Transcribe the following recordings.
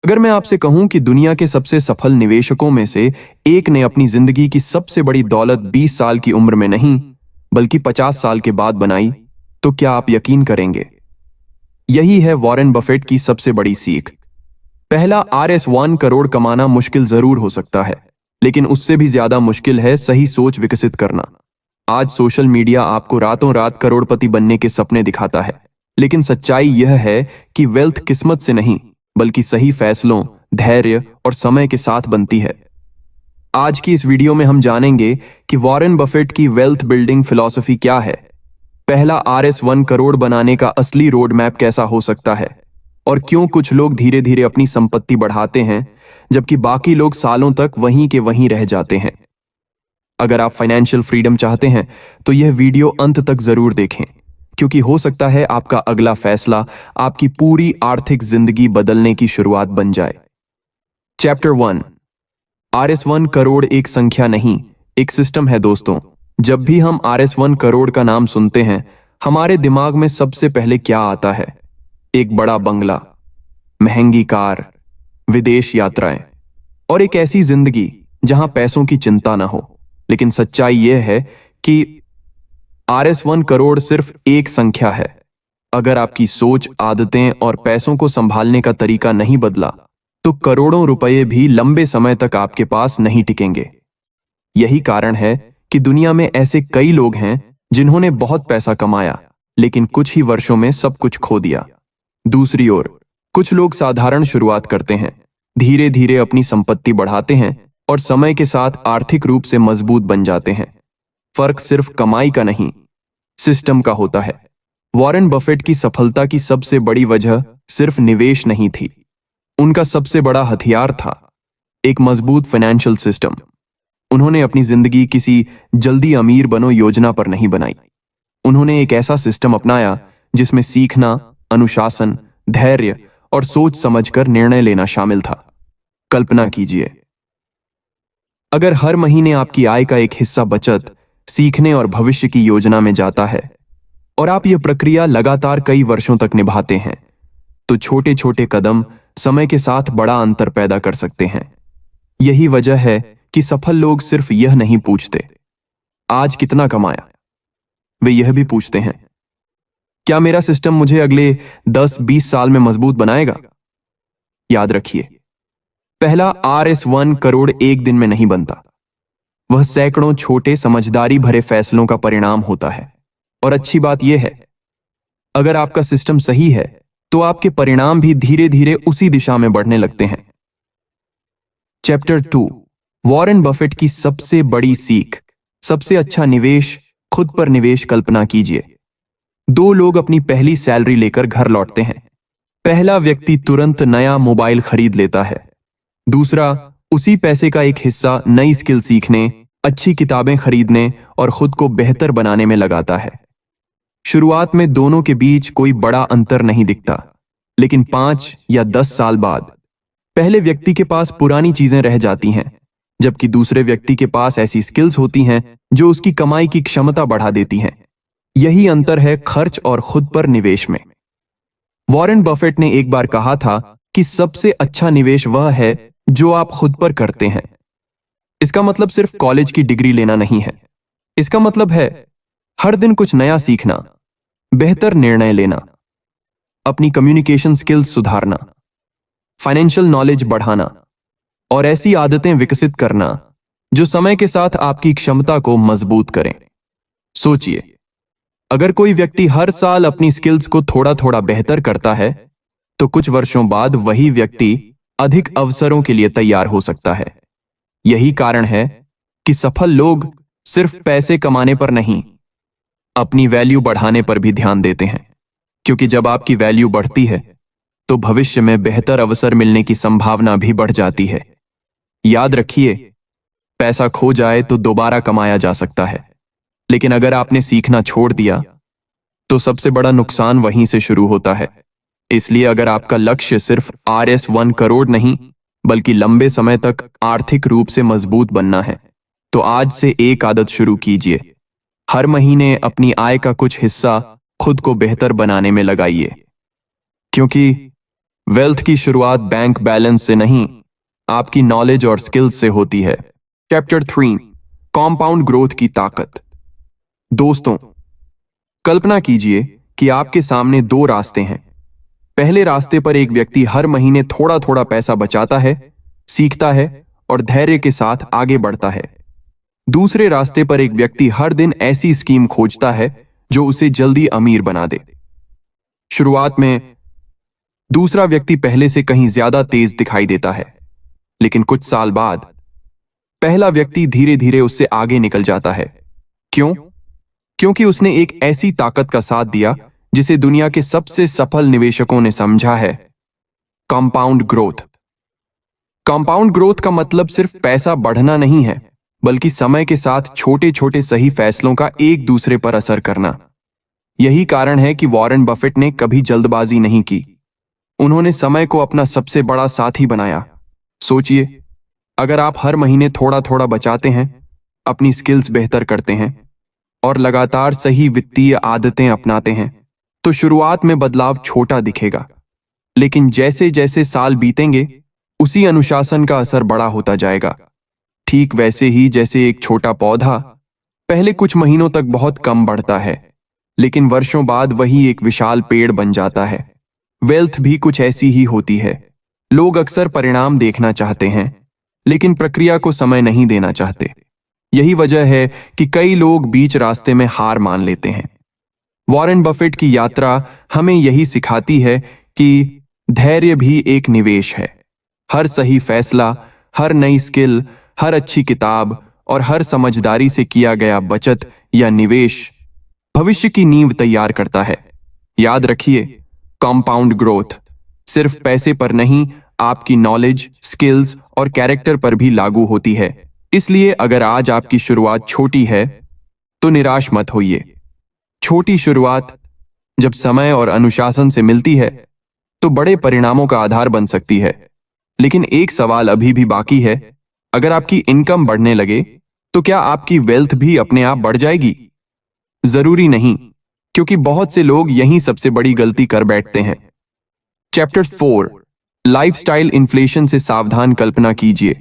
अगर मैं आपसे कहूं कि दुनिया के सबसे सफल निवेशकों में से एक ने अपनी जिंदगी की सबसे बड़ी दौलत 20 साल की उम्र में नहीं बल्कि 50 साल के बाद बनाई, तो क्या आप यकीन करेंगे? यही है वॉरेन बफेट की सबसे बड़ी सीख। पहला, RS1 करोड़ कमाना मुश्किल जरूर हो सकता है, लेकिन उससे भी ज्यादा मुश्किल है सही सोच विकसित करना। आज सोशल मीडिया आपको रातों रात करोड़पति बनने के सपने दिखाता है, लेकिन सच्चाई यह है कि वेल्थ किस्मत से नहीं बल्कि सही फैसलों, धैर्य और समय के साथ बनती है। आज की इस वीडियो में हम जानेंगे कि वॉरेन बफेट की वेल्थ बिल्डिंग फिलॉसफी क्या है। पहला, RS1 करोड़ बनाने का असली रोड मैप कैसा हो सकता है, और क्यों कुछ लोग धीरे धीरे अपनी संपत्ति बढ़ाते हैं जबकि बाकी लोग सालों तक वहीं के वहीं रह जाते हैं। अगर आप फाइनेंशियल फ्रीडम चाहते हैं तो यह वीडियो अंत तक जरूर देखें, क्योंकि हो सकता है आपका अगला फैसला आपकी पूरी आर्थिक जिंदगी बदलने की शुरुआत बन जाए। चैप्टर 1, RS1 करोड़ एक संख्या नहीं, एक सिस्टम है दोस्तों। जब भी हम RS1 करोड़ का नाम सुनते हैं, हमारे दिमाग में सबसे पहले क्या आता है? एक बड़ा बंगला, महंगी कार, विदेश यात्राएं और एक ऐसी जिंदगी जहां पैसों की चिंता ना हो। लेकिन सच्चाई यह है कि RS1 करोड़ सिर्फ एक संख्या है। अगर आपकी सोच, आदतें और पैसों को संभालने का तरीका नहीं बदला, तो करोड़ों रुपए भी लंबे समय तक आपके पास नहीं टिकेंगे। यही कारण है कि दुनिया में ऐसे कई लोग हैं जिन्होंने बहुत पैसा कमाया, लेकिन कुछ ही वर्षों में सब कुछ खो दिया। दूसरी ओर, कुछ लोग साधारण शुरुआत करते हैं, धीरे धीरे अपनी संपत्ति बढ़ाते हैं और समय के साथ आर्थिक रूप से मजबूत बन जाते हैं। फर्क सिर्फ कमाई का नहीं, सिस्टम का होता है। वॉरेन बफेट की सफलता की सबसे बड़ी वजह सिर्फ निवेश नहीं थी, उनका सबसे बड़ा हथियार था एक मजबूत फाइनेंशियल सिस्टम। उन्होंने अपनी जिंदगी किसी जल्दी अमीर बनो योजना पर नहीं बनाई। उन्होंने एक ऐसा सिस्टम अपनाया जिसमें सीखना, अनुशासन, धैर्य और सोच समझकर निर्णय लेना शामिल था। कल्पना कीजिए, अगर हर महीने आपकी आय का एक हिस्सा बचत, सीखने और भविष्य की योजना में जाता है और आप यह प्रक्रिया लगातार कई वर्षों तक निभाते हैं, तो छोटे छोटे कदम समय के साथ बड़ा अंतर पैदा कर सकते हैं। यही वजह है कि सफल लोग सिर्फ यह नहीं पूछते आज कितना कमाया, वे यह भी पूछते हैं क्या मेरा सिस्टम मुझे अगले 10-20 साल में मजबूत बनाएगा। याद रखिए, पहला RS1 करोड़ एक दिन में नहीं बनता, वह सैकड़ों छोटे समझदारी भरे फैसलों का परिणाम होता है। और अच्छी बात यह है, अगर आपका सिस्टम सही है तो आपके परिणाम भी धीरे धीरे उसी दिशा में बढ़ने लगते हैं। चैप्टर 2, वॉरेन बफेट की सबसे बड़ी सीख, सबसे अच्छा निवेश, खुद पर निवेश। कल्पना कीजिए, 2 लोग अपनी पहली सैलरी लेकर घर लौटते हैं। पहला व्यक्ति तुरंत नया मोबाइल खरीद लेता है, दूसरा उसी पैसे का एक हिस्सा नई स्किल सीखने, अच्छी किताबें खरीदने और खुद को बेहतर बनाने में लगाता है। शुरुआत में दोनों के बीच कोई बड़ा अंतर नहीं दिखता, लेकिन 5 या 10 साल बाद पहले व्यक्ति के पास पुरानी चीजें रह जाती हैं, जबकि दूसरे व्यक्ति के पास ऐसी स्किल्स होती हैं जो उसकी कमाई की क्षमता बढ़ा देती हैं। यही अंतर है खर्च और खुद पर निवेश में। वॉरेन बफेट ने एक बार कहा था कि सबसे अच्छा निवेश वह है जो आप खुद पर करते हैं। इसका मतलब सिर्फ कॉलेज की डिग्री लेना नहीं है, इसका मतलब है हर दिन कुछ नया सीखना, बेहतर निर्णय लेना, अपनी कम्युनिकेशन स्किल्स सुधारना, फाइनेंशियल नॉलेज बढ़ाना और ऐसी आदतें विकसित करना जो समय के साथ आपकी क्षमता को मजबूत करें। सोचिए, अगर कोई व्यक्ति हर साल अपनी स्किल्स को थोड़ा थोड़ा बेहतर करता है, तो कुछ वर्षों बाद वही व्यक्ति अधिक अवसरों के लिए तैयार हो सकता है। यही कारण है कि सफल लोग सिर्फ पैसे कमाने पर नहीं, अपनी वैल्यू बढ़ाने पर भी ध्यान देते हैं, क्योंकि जब आपकी वैल्यू बढ़ती है तो भविष्य में बेहतर अवसर मिलने की संभावना भी बढ़ जाती है। याद रखिए, पैसा खो जाए तो दोबारा कमाया जा सकता है, लेकिन अगर आपने सीखना छोड़ दिया तो सबसे बड़ा नुकसान वहीं से शुरू होता है। इसलिए अगर आपका लक्ष्य सिर्फ RS1 करोड़ नहीं बल्कि लंबे समय तक आर्थिक रूप से मजबूत बनना है, तो आज से एक आदत शुरू कीजिए। हर महीने अपनी आय का कुछ हिस्सा खुद को बेहतर बनाने में लगाइए, क्योंकि वेल्थ की शुरुआत बैंक बैलेंस से नहीं, आपकी नॉलेज और स्किल्स से होती है। चैप्टर 3, कॉम्पाउंड ग्रोथ की ताकत। दोस्तों, कल्पना कीजिए कि आपके सामने दो रास्ते हैं। पहले रास्ते पर एक व्यक्ति हर महीने थोड़ा थोड़ा पैसा बचाता है, सीखता है और धैर्य के साथ आगे बढ़ता है। दूसरे रास्ते पर एक व्यक्ति हर दिन ऐसी स्कीम खोजता है जो उसे जल्दी अमीर बना दे। शुरुआत में दूसरा व्यक्ति पहले से कहीं ज्यादा तेज दिखाई देता है, लेकिन कुछ साल बाद पहला व्यक्ति धीरे धीरे उससे आगे निकल जाता है। क्यों? क्योंकि उसने एक ऐसी ताकत का साथ दिया जिसे दुनिया के सबसे सफल निवेशकों ने समझा है, कंपाउंड ग्रोथ। कंपाउंड ग्रोथ का मतलब सिर्फ पैसा बढ़ना नहीं है, बल्कि समय के साथ छोटे छोटे सही फैसलों का एक दूसरे पर असर करना। यही कारण है कि वॉरेन बफेट ने कभी जल्दबाजी नहीं की। उन्होंने समय को अपना सबसे बड़ा साथी बनाया। सोचिए, अगर आप हर महीने थोड़ा थोड़ा बचाते हैं, अपनी स्किल्स बेहतर करते हैं और लगातार सही वित्तीय आदतें अपनाते हैं, तो शुरुआत में बदलाव छोटा दिखेगा, लेकिन जैसे जैसे साल बीतेंगे उसी अनुशासन का असर बड़ा होता जाएगा। ठीक वैसे ही जैसे एक छोटा पौधा पहले कुछ महीनों तक बहुत कम बढ़ता है, लेकिन वर्षों बाद वही एक विशाल पेड़ बन जाता है। वेल्थ भी कुछ ऐसी ही होती है। लोग अक्सर परिणाम देखना चाहते हैं, लेकिन प्रक्रिया को समय नहीं देना चाहते। यही वजह है कि कई लोग बीच रास्ते में हार मान लेते हैं। वॉरेन बफेट की यात्रा हमें यही सिखाती है कि धैर्य भी एक निवेश है। हर सही फैसला, हर नई स्किल, हर अच्छी किताब और हर समझदारी से किया गया बचत या निवेश भविष्य की नींव तैयार करता है। याद रखिए, कंपाउंड ग्रोथ सिर्फ पैसे पर नहीं, आपकी नॉलेज, स्किल्स और कैरेक्टर पर भी लागू होती है। इसलिए अगर आज आपकी शुरुआत छोटी है, तो निराश मत होइए। छोटी शुरुआत जब समय और अनुशासन से मिलती है, तो बड़े परिणामों का आधार बन सकती है। लेकिन एक सवाल अभी भी बाकी है, अगर आपकी इनकम बढ़ने लगे, तो क्या आपकी वेल्थ भी अपने आप बढ़ जाएगी? जरूरी नहीं, क्योंकि बहुत से लोग यही सबसे बड़ी गलती कर बैठते हैं। चैप्टर 4, लाइफस्टाइल इन्फ्लेशन से सावधान। कल्पना कीजिए,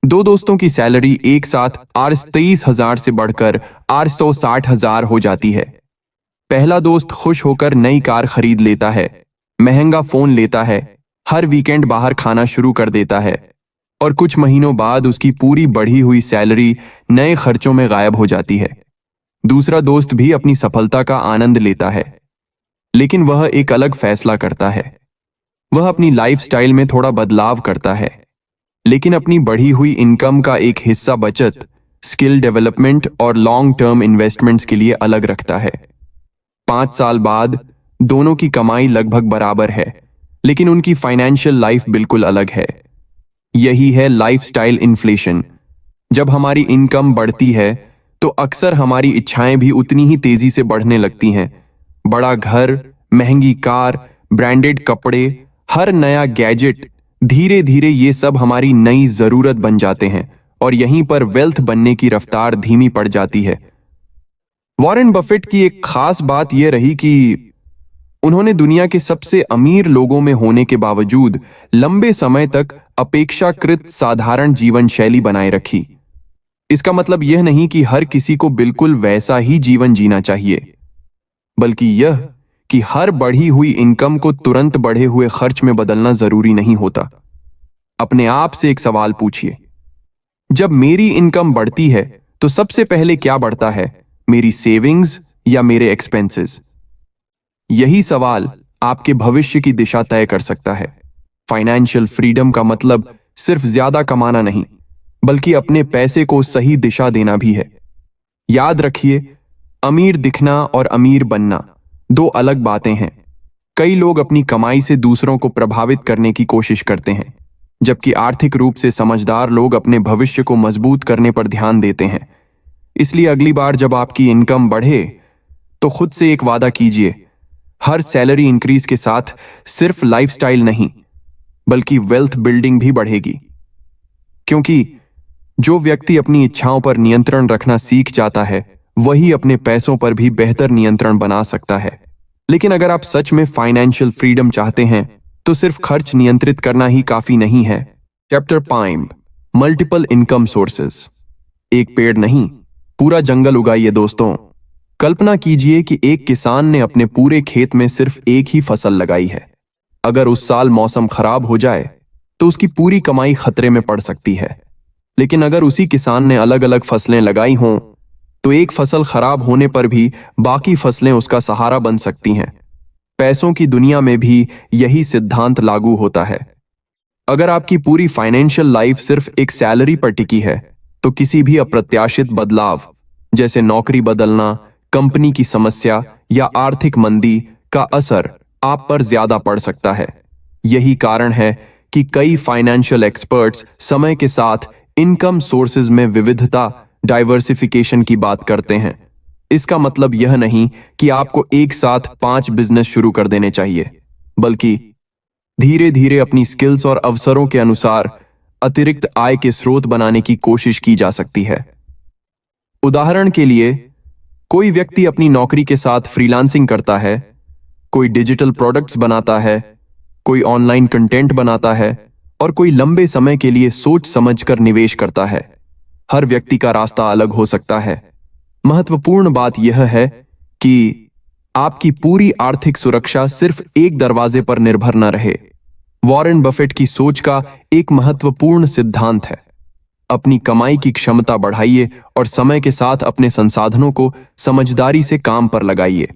दो दोस्तों की सैलरी एक साथ 23,000 से बढ़कर 860,000 हो जाती है। पहला दोस्त खुश होकर नई कार खरीद लेता है, महंगा फोन लेता है, हर वीकेंड बाहर खाना शुरू कर देता है, और कुछ महीनों बाद उसकी पूरी बढ़ी हुई सैलरी नए खर्चों में गायब हो जाती है। दूसरा दोस्त भी अपनी सफलता का आनंद लेता है, लेकिन वह एक अलग फैसला करता है। वह अपनी लाइफस्टाइल में थोड़ा बदलाव करता है, लेकिन अपनी बढ़ी हुई इनकम का एक हिस्सा बचत, स्किल डेवलपमेंट और लॉन्ग टर्म इन्वेस्टमेंट्स के लिए अलग रखता है। 5 साल बाद दोनों की कमाई लगभग बराबर है, लेकिन उनकी फाइनेंशियल लाइफ बिल्कुल अलग है। यही है लाइफस्टाइल इन्फ्लेशन। जब हमारी इनकम बढ़ती है, तो अक्सर हमारी इच्छाएं भी उतनी ही तेजी से बढ़ने लगती हैं। बड़ा घर, महंगी कार, ब्रांडेड कपड़े, हर नया गैजेट, धीरे धीरे ये सब हमारी नई जरूरत बन जाते हैं, और यहीं पर वेल्थ बनने की रफ्तार धीमी पड़ जाती है। वॉरेन बफेट की एक खास बात यह रही कि उन्होंने दुनिया के सबसे अमीर लोगों में होने के बावजूद लंबे समय तक अपेक्षाकृत साधारण जीवन शैली बनाए रखी। इसका मतलब यह नहीं कि हर किसी को बिल्कुल वैसा ही जीवन जीना चाहिए, बल्कि यह कि हर बढ़ी हुई इनकम को तुरंत बढ़े हुए खर्च में बदलना जरूरी नहीं होता। अपने आप से एक सवाल पूछिए, जब मेरी इनकम बढ़ती है तो सबसे पहले क्या बढ़ता है, मेरी सेविंग्स या मेरे एक्सपेंसेस? यही सवाल आपके भविष्य की दिशा तय कर सकता है। फाइनेंशियल फ्रीडम का मतलब सिर्फ ज्यादा कमाना नहीं, बल्कि अपने पैसे को सही दिशा देना भी है। याद रखिए, अमीर दिखना और अमीर बनना दो अलग बातें हैं। कई लोग अपनी कमाई से दूसरों को प्रभावित करने की कोशिश करते हैं, जबकि आर्थिक रूप से समझदार लोग अपने भविष्य को मजबूत करने पर ध्यान देते हैं। इसलिए अगली बार जब आपकी इनकम बढ़े, तो खुद से एक वादा कीजिए, हर सैलरी इंक्रीज के साथ सिर्फ लाइफस्टाइल नहीं, बल्कि वेल्थ बिल्डिंग भी बढ़ेगी। क्योंकि जो व्यक्ति अपनी इच्छाओं पर नियंत्रण रखना सीख जाता है, वही अपने पैसों पर भी बेहतर नियंत्रण बना सकता है। लेकिन अगर आप सच में फाइनेंशियल फ्रीडम चाहते हैं, तो सिर्फ खर्च नियंत्रित करना ही काफी नहीं है। Chapter 5, multiple income sources. एक पेड़ नहीं, पूरा जंगल उगाइए दोस्तों। कल्पना कीजिए कि एक किसान ने अपने पूरे खेत में सिर्फ एक ही फसल लगाई है। अगर उस साल मौसम खराब हो जाए तो उसकी पूरी कमाई खतरे में पड़ सकती है। लेकिन अगर उसी किसान ने अलग अलग फसलें लगाई हों तो एक फसल खराब होने पर भी बाकी फसलें उसका सहारा बन सकती हैं। पैसों की दुनिया में भी यही सिद्धांत लागू होता है। अगर आपकी पूरी फाइनेंशियल लाइफ सिर्फ एक सैलरी पर टिकी है तो किसी भी अप्रत्याशित बदलाव, जैसे नौकरी बदलना, कंपनी की समस्या या आर्थिक मंदी का असर आप पर ज्यादा पड़ सकता है। यही कारण है कि कई फाइनेंशियल एक्सपर्ट्स समय के साथ इनकम सोर्सेज में विविधता, डाइवर्सिफिकेशन की बात करते हैं। इसका मतलब यह नहीं कि आपको एक साथ 5 बिजनेस शुरू कर देने चाहिए, बल्कि धीरे धीरे अपनी स्किल्स और अवसरों के अनुसार अतिरिक्त आय के स्रोत बनाने की कोशिश की जा सकती है। उदाहरण के लिए, कोई व्यक्ति अपनी नौकरी के साथ फ्रीलांसिंग करता है, कोई डिजिटल प्रोडक्ट्स बनाता है, कोई ऑनलाइन कंटेंट बनाता है और कोई लंबे समय के लिए सोच समझकर निवेश करता है। हर व्यक्ति का रास्ता अलग हो सकता है। महत्वपूर्ण बात यह है कि आपकी पूरी आर्थिक सुरक्षा सिर्फ एक दरवाजे पर निर्भर न रहे। वॉरेन बफेट की सोच का एक महत्वपूर्ण सिद्धांत है, अपनी कमाई की क्षमता बढ़ाइए और समय के साथ अपने संसाधनों को समझदारी से काम पर लगाइए।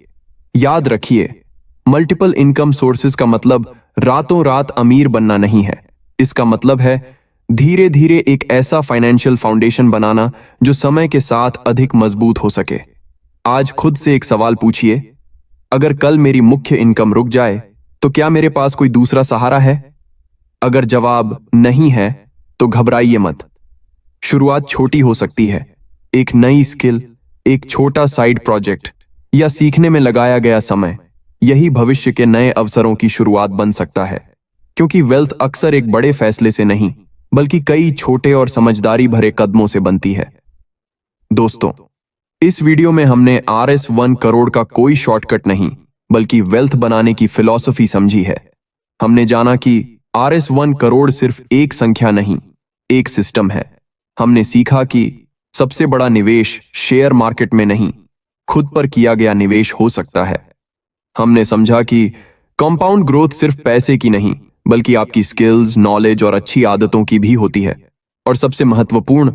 याद रखिए, मल्टीपल इनकम सोर्सेज का मतलब रातों रात अमीर बनना नहीं है। इसका मतलब है धीरे धीरे एक ऐसा फाइनेंशियल फाउंडेशन बनाना जो समय के साथ अधिक मजबूत हो सके। आज खुद से एक सवाल पूछिए, अगर कल मेरी मुख्य इनकम रुक जाए तो क्या मेरे पास कोई दूसरा सहारा है? अगर जवाब नहीं है तो घबराइए मत। शुरुआत छोटी हो सकती है। एक नई स्किल, एक छोटा साइड प्रोजेक्ट या सीखने में लगाया गया समय, यही भविष्य के नए अवसरों की शुरुआत बन सकता है। क्योंकि वेल्थ अक्सर एक बड़े फैसले से नहीं, बल्कि कई छोटे और समझदारी भरे कदमों से बनती है। दोस्तों, इस वीडियो में हमने RS1 करोड़ का कोई शॉर्टकट नहीं, बल्कि वेल्थ बनाने की फिलॉसफी समझी है। हमने जाना कि RS1 करोड़ सिर्फ एक संख्या नहीं, एक सिस्टम है। हमने सीखा कि सबसे बड़ा निवेश शेयर मार्केट में नहीं, खुद पर किया गया निवेश हो सकता है। हमने समझा कि कंपाउंड ग्रोथ सिर्फ पैसे की नहीं, बल्कि आपकी स्किल्स, नॉलेज और अच्छी आदतों की भी होती है। और सबसे महत्वपूर्ण,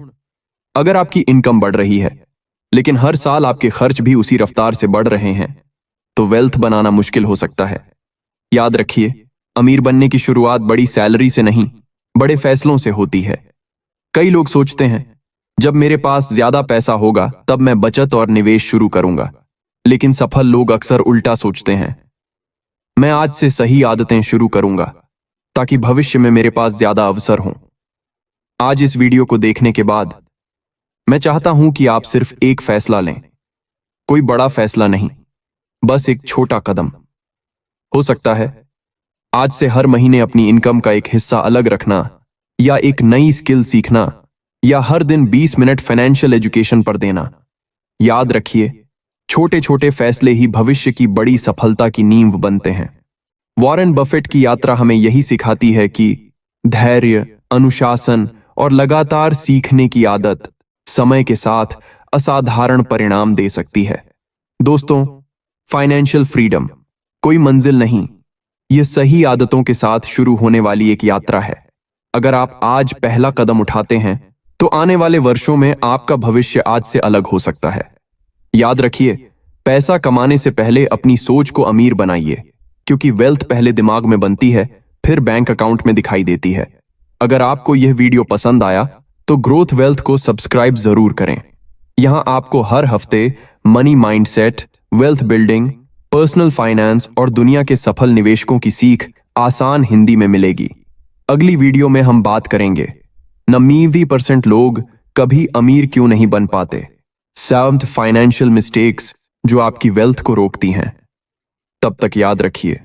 अगर आपकी इनकम बढ़ रही है लेकिन हर साल आपके खर्च भी उसी रफ्तार से बढ़ रहे हैं तो वेल्थ बनाना मुश्किल हो सकता है। याद रखिए, अमीर बनने की शुरुआत बड़ी सैलरी से नहीं, बड़े फैसलों से होती है। कई लोग सोचते हैं जब मेरे पास ज्यादा पैसा होगा तब मैं बचत और निवेश शुरू करूंगा, लेकिन सफल लोग अक्सर उल्टा सोचते हैं। मैं आज से सही आदतें शुरू करूंगा ताकि भविष्य में मेरे पास ज्यादा अवसर हों। आज इस वीडियो को देखने के बाद मैं चाहता हूं कि आप सिर्फ एक फैसला लें, कोई बड़ा फैसला नहीं, बस एक छोटा कदम। हो सकता है आज से हर महीने अपनी इनकम का एक हिस्सा अलग रखना, या एक नई स्किल सीखना, या हर दिन 20 मिनट फाइनेंशियल एजुकेशन पर देना। याद रखिए, छोटे छोटे फैसले ही भविष्य की बड़ी सफलता की नींव बनते हैं। वॉरेन बफेट की यात्रा हमें यही सिखाती है कि धैर्य, अनुशासन और लगातार सीखने की आदत समय के साथ असाधारण परिणाम दे सकती है। दोस्तों, फाइनेंशियल फ्रीडम कोई मंजिल नहीं, यह सही आदतों के साथ शुरू होने वाली एक यात्रा है। अगर आप आज पहला कदम उठाते हैं तो आने वाले वर्षों में आपका भविष्य आज से अलग हो सकता है। याद रखिए, पैसा कमाने से पहले अपनी सोच को अमीर बनाइए, क्योंकि वेल्थ पहले दिमाग में बनती है, फिर बैंक अकाउंट में दिखाई देती है। अगर आपको यह वीडियो पसंद आया तो ग्रोथ वेल्थ को सब्सक्राइब जरूर करें। यहां आपको हर हफ्ते money mindset, wealth building, personal finance और दुनिया के सफल निवेशकों की सीख आसान हिंदी में मिलेगी। अगली वीडियो में हम बात करेंगे 90% लोग कभी अमीर क्यों नहीं बन पाते, 7 फाइनेंशियल मिस्टेक्स जो आपकी वेल्थ को रोकती हैं। तब तक याद रखिए,